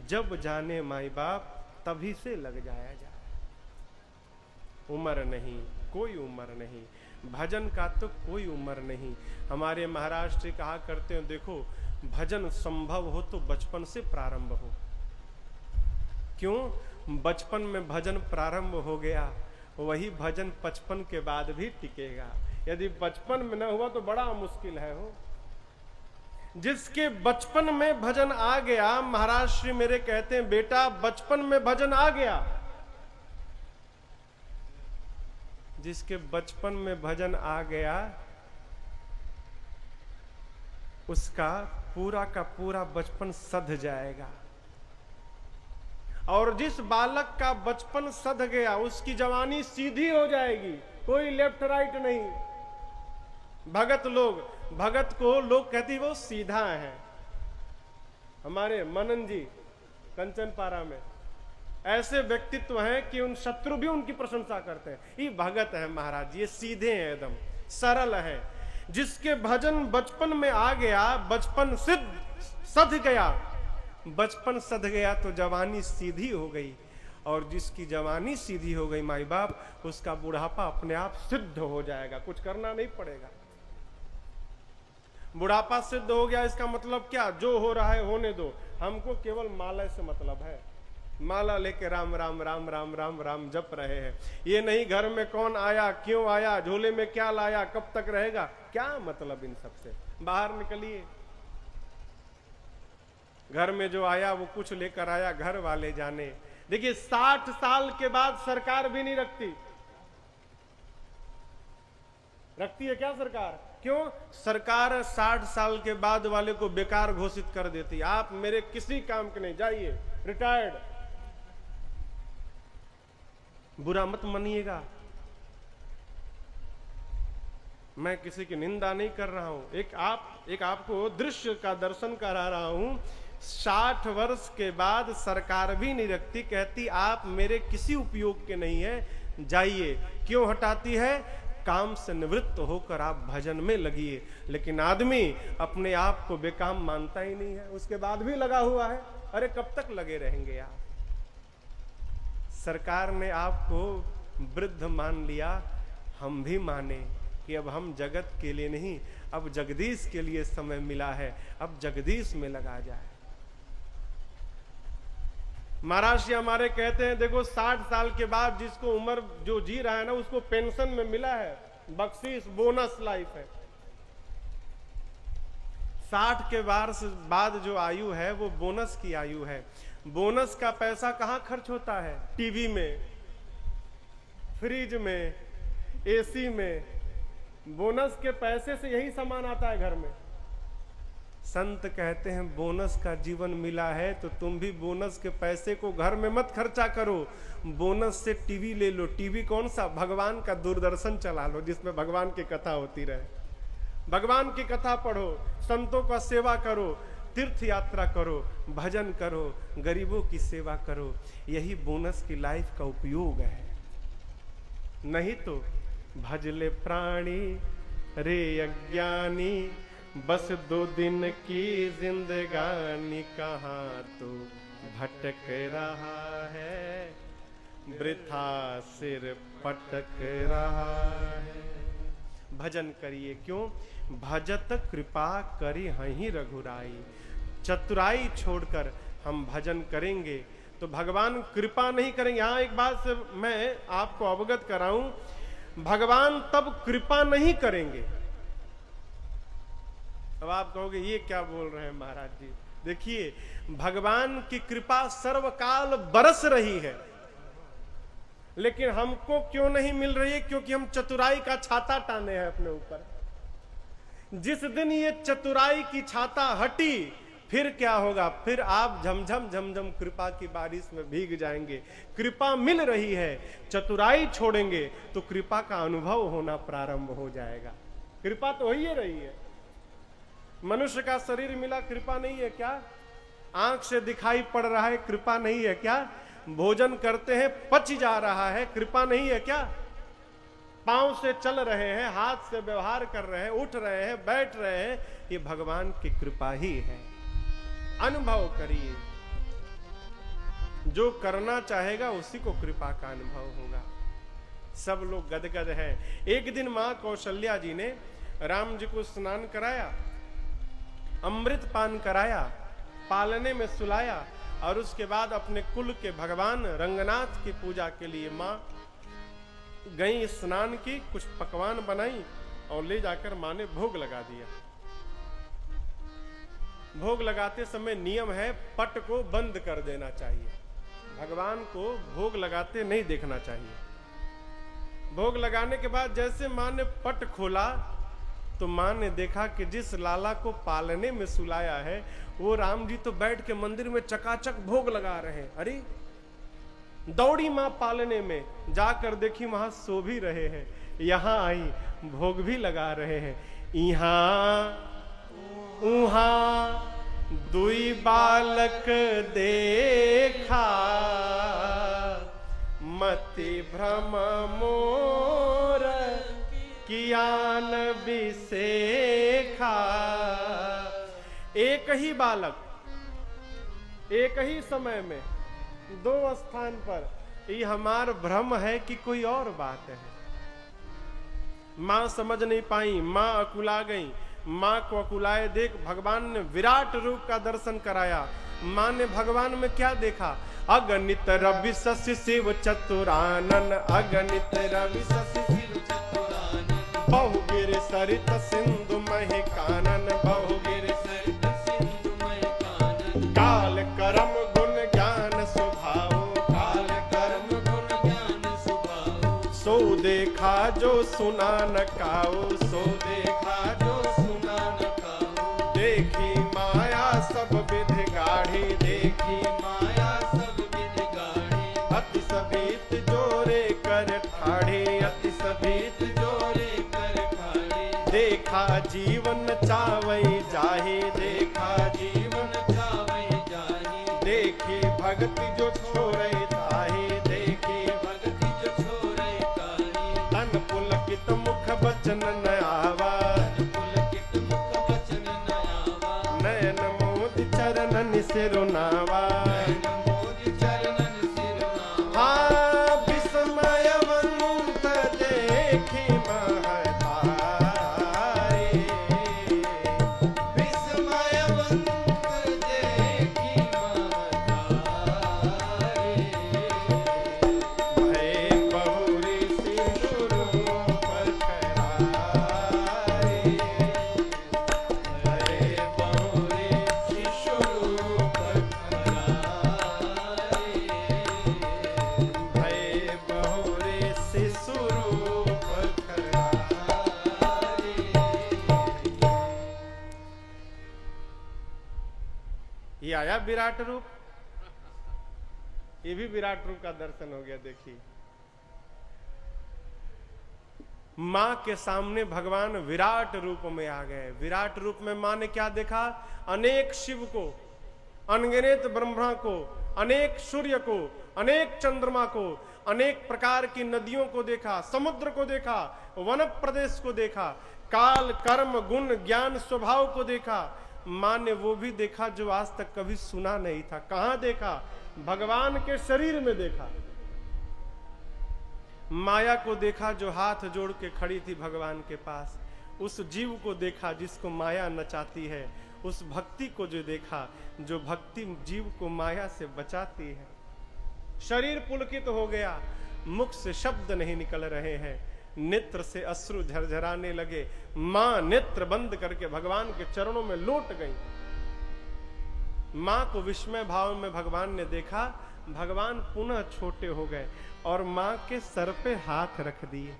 जब जाने माई बाप तभी से लग जाया जाए। उम्र नहीं, कोई उम्र नहीं, भजन का तो कोई उम्र नहीं। हमारे महाराष्ट्र कहा करते हैं, देखो भजन संभव हो तो बचपन से प्रारंभ हो। क्यों? बचपन में भजन प्रारंभ हो गया, वही भजन 55 के बाद भी टिकेगा। यदि बचपन में न हुआ तो बड़ा मुश्किल है हो। जिसके बचपन में भजन आ गया, महाराज श्री मेरे कहते हैं, बेटा बचपन में भजन आ गया, जिसके बचपन में भजन आ गया उसका पूरा का पूरा बचपन सध जाएगा। और जिस बालक का बचपन सध गया उसकी जवानी सीधी हो जाएगी, कोई लेफ्ट राइट नहीं। भगत को लोग कहते वो सीधा है। हमारे मनन जी कंचनपारा में ऐसे व्यक्तित्व हैं कि उन शत्रु भी उनकी प्रशंसा करते हैं, ये भगत है महाराज, ये सीधे हैं, एकदम सरल है। जिसके भजन बचपन में आ गया, बचपन सध गया, बचपन सध गया तो जवानी सीधी हो गई। और जिसकी जवानी सीधी हो गई माई बाप, उसका बुढ़ापा अपने आप सिद्ध हो जाएगा, कुछ करना नहीं पड़ेगा। बुढ़ापा सिद्ध हो गया इसका मतलब क्या? जो हो रहा है होने दो, हमको केवल माला से मतलब है। माला लेके राम राम राम राम राम राम जप रहे हैं। ये नहीं घर में कौन आया, क्यों आया, झोले में क्या लाया, कब तक रहेगा, क्या मतलब इन सब से। बाहर निकलिए, घर में जो आया वो कुछ लेकर आया, घर वाले जाने। देखिए 60 साल के बाद सरकार भी नहीं रखती है क्या सरकार? क्यों? सरकार 60 साल के बाद वाले को बेकार घोषित कर देती, आप मेरे किसी काम के नहीं, जाइए, रिटायर्ड। बुरा मत मानिएगा, मैं किसी की निंदा नहीं कर रहा हूं, एक आपको दृश्य का दर्शन करा रहा हूं। 60 वर्ष के बाद सरकार भी नहीं रखती, कहती आप मेरे किसी उपयोग के नहीं है, जाइए। क्यों हटाती है? काम से निवृत्त होकर आप भजन में लगिए। लेकिन आदमी अपने आप को बेकाम मानता ही नहीं है, उसके बाद भी लगा हुआ है। अरे कब तक लगे रहेंगे आप? सरकार ने आपको वृद्ध मान लिया, हम भी माने कि अब हम जगत के लिए नहीं, अब जगदीश के लिए समय मिला है, अब जगदीश में लगा जाए। महाराज जी हमारे कहते हैं, देखो 60 साल के बाद जिसको उम्र जो जी रहा है ना, उसको पेंशन में मिला है, बख्शीश, बोनस लाइफ है। 60 के बाद जो आयु है वो बोनस की आयु है। बोनस का पैसा कहां खर्च होता है? टीवी में, फ्रिज में, एसी में। बोनस के पैसे से यही सामान आता है घर में। संत कहते हैं बोनस का जीवन मिला है तो तुम भी बोनस के पैसे को घर में मत खर्चा करो, बोनस से टीवी ले लो। टीवी कौन सा? भगवान का दूरदर्शन चला लो, जिसमें भगवान की कथा होती रहे। भगवान की कथा पढ़ो, संतों का सेवा करो, तीर्थ यात्रा करो, भजन करो, गरीबों की सेवा करो। यही बोनस की लाइफ का उपयोग है। नहीं तो भजले प्राणी रे अज्ञानी, बस 2 दिन की जिंदगानी, कहाँ तो भटक रहा है, वृथा सिर पटक रहा है। भजन करिए। क्यों? भजत कृपा करी हहीं रघुराई। चतुराई छोड़कर हम भजन करेंगे तो भगवान कृपा नहीं करेंगे। हाँ, एक बात से मैं आपको अवगत कराऊं, भगवान तब कृपा नहीं करेंगे। अब आप कहोगे ये क्या बोल रहे हैं महाराज जी? देखिए, भगवान की कृपा सर्वकाल बरस रही है, लेकिन हमको क्यों नहीं मिल रही है? क्योंकि हम चतुराई का छाता टाने हैं अपने ऊपर। जिस दिन ये चतुराई की छाता हटी, फिर क्या होगा? फिर आप झमझम झमझम कृपा की बारिश में भीग जाएंगे। कृपा मिल रही है, चतुराई छोड़ेंगे तो कृपा का अनुभव होना प्रारंभ हो जाएगा। कृपा तो हो ही रही है। मनुष्य का शरीर मिला, कृपा नहीं है क्या? आंख से दिखाई पड़ रहा है, कृपा नहीं है क्या? भोजन करते हैं, पच जा रहा है, कृपा नहीं है क्या? पांव से चल रहे हैं, हाथ से व्यवहार कर रहे हैं, उठ रहे हैं, बैठ रहे हैं, ये भगवान की कृपा ही है। अनुभव करिए। जो करना चाहेगा उसी को कृपा का अनुभव होगा। सब लोग गदगद है। एक दिन मां कौशल्या जी ने राम जी को स्नान कराया, अमृत पान कराया, पालने में सुलाया और उसके बाद अपने कुल के भगवान रंगनाथ की पूजा के लिए मां गई, स्नान की, कुछ पकवान बनाई और ले जाकर मां ने भोग लगा दिया। भोग लगाते समय नियम है पट को बंद कर देना चाहिए, भगवान को भोग लगाते नहीं देखना चाहिए। भोग लगाने के बाद जैसे मां ने पट खोला तो मां ने देखा कि जिस लाला को पालने में सुलाया है वो राम जी तो बैठ के मंदिर में चकाचक भोग लगा रहे हैं। अरे दौड़ी मां पालने में, जाकर देखी वहां सो भी रहे हैं, यहां आई भोग भी लगा रहे हैं। यहां उहां दुई बालक देखा, मति भ्रम मोर कियान बिसेखा। एक ही बालक एक ही समय में दो स्थान पर, ये हमार भ्रम है कि कोई और बात है। मां समझ नहीं पाई, मां अकुला गई। मां को अकुलाए देख भगवान ने विराट रूप का दर्शन कराया। मां ने भगवान में क्या देखा? अगणित रवि शशि शिव चतुरानन, अगणित रवि शशि शिव चतुरानन, बहुगिर सरित सिंधु महि कानन, बहुगिर सरित सिंधु महि कानन, काल कर्म गुण ज्ञान स्वभाव, काल कर्म गुण ज्ञान स्वभाव, सो देखा जो सुना न काऊ, सो देखा जो सुना न काऊ, देखी माया सब विधि गाढ़ी, देखी माया सब विधि गाढ़ी, अति सभीत जोरे कर ठाढ़ी, अति सभीत जोरे कर ठाढ़ी, देखा जीवन चावई जाही, देखा जीवन चावई जाही, देखी भक्ति जो छोड़े ताही, देखी भक्ति जो छोड़े ताही, तन पुलकित मुख बचन न आवा, तन पुलकित मुख बचन न आवा, नयन मोद चरणन सिरुनावा, नयन मोद चरणन सिरुनावा। हाँ विस्मयवंत देखी महतारी, विस्मयवंत देखी महतारी, भय बहुरी सिंदूर पर खरारी, भय बहुरी शिशुर पर खरारी, भय बहुरी शिशुर पर खरारी। ये आया विराट रूप, ये भी विराट रूप का दर्शन हो गया। देखिए मां के सामने भगवान विराट रूप में आ गए। विराट रूप में मां ने क्या देखा? अनेक शिव को, अनगिनत ब्रह्मा को, अनेक सूर्य को, अनेक चंद्रमा को, अनेक प्रकार की नदियों को देखा, समुद्र को देखा, वन प्रदेश को देखा, काल कर्म गुण ज्ञान स्वभाव को देखा। मां ने वो भी देखा जो आज तक कभी सुना नहीं था। कहां देखा? भगवान के शरीर में देखा। माया को देखा जो हाथ जोड़ के खड़ी थी भगवान के पास, उस जीव को देखा जिसको माया नचाती है, उस भक्ति को जो देखा जो भक्ति जीव को माया से बचाती है। शरीर पुलकित हो गया, मुख से शब्द नहीं निकल रहे हैं, नेत्र से अश्रु झरझराने लगे। मां नेत्र बंद करके भगवान के चरणों में लौट गई। मां को विस्मय भाव में भगवान ने देखा, भगवान पुनः छोटे हो गए और मां के सर पे हाथ रख दिए।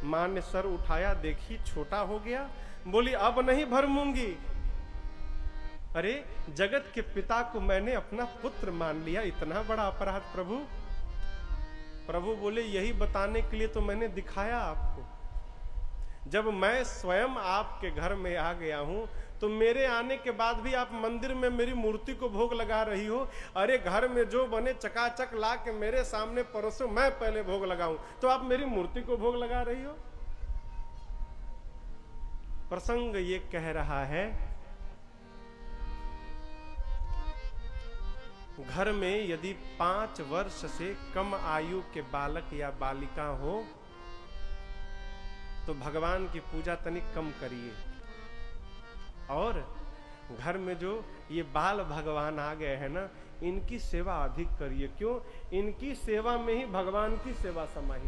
मां ने सर उठाया, देखी छोटा हो गया, बोली अब नहीं भरमूंगी। अरे जगत के पिता को मैंने अपना पुत्र मान लिया, इतना बड़ा अपराध प्रभु। प्रभु बोले यही बताने के लिए तो मैंने दिखाया आपको। जब मैं स्वयं आपके घर में आ गया हूं तो मेरे आने के बाद भी आप मंदिर में मेरी मूर्ति को भोग लगा रही हो। अरे घर में जो बने चकाचक ला के मेरे सामने परोसो, मैं पहले भोग लगाऊं, तो आप मेरी मूर्ति को भोग लगा रही हो। प्रसंग ये कह रहा है घर में यदि 5 वर्ष से कम आयु के बालक या बालिका हो तो भगवान की पूजा तनिक कम करिए। और घर में जो ये बाल भगवान आ गए हैं ना, इनकी सेवा अधिक करिए। क्यों? इनकी सेवा में ही भगवान की सेवा समाहित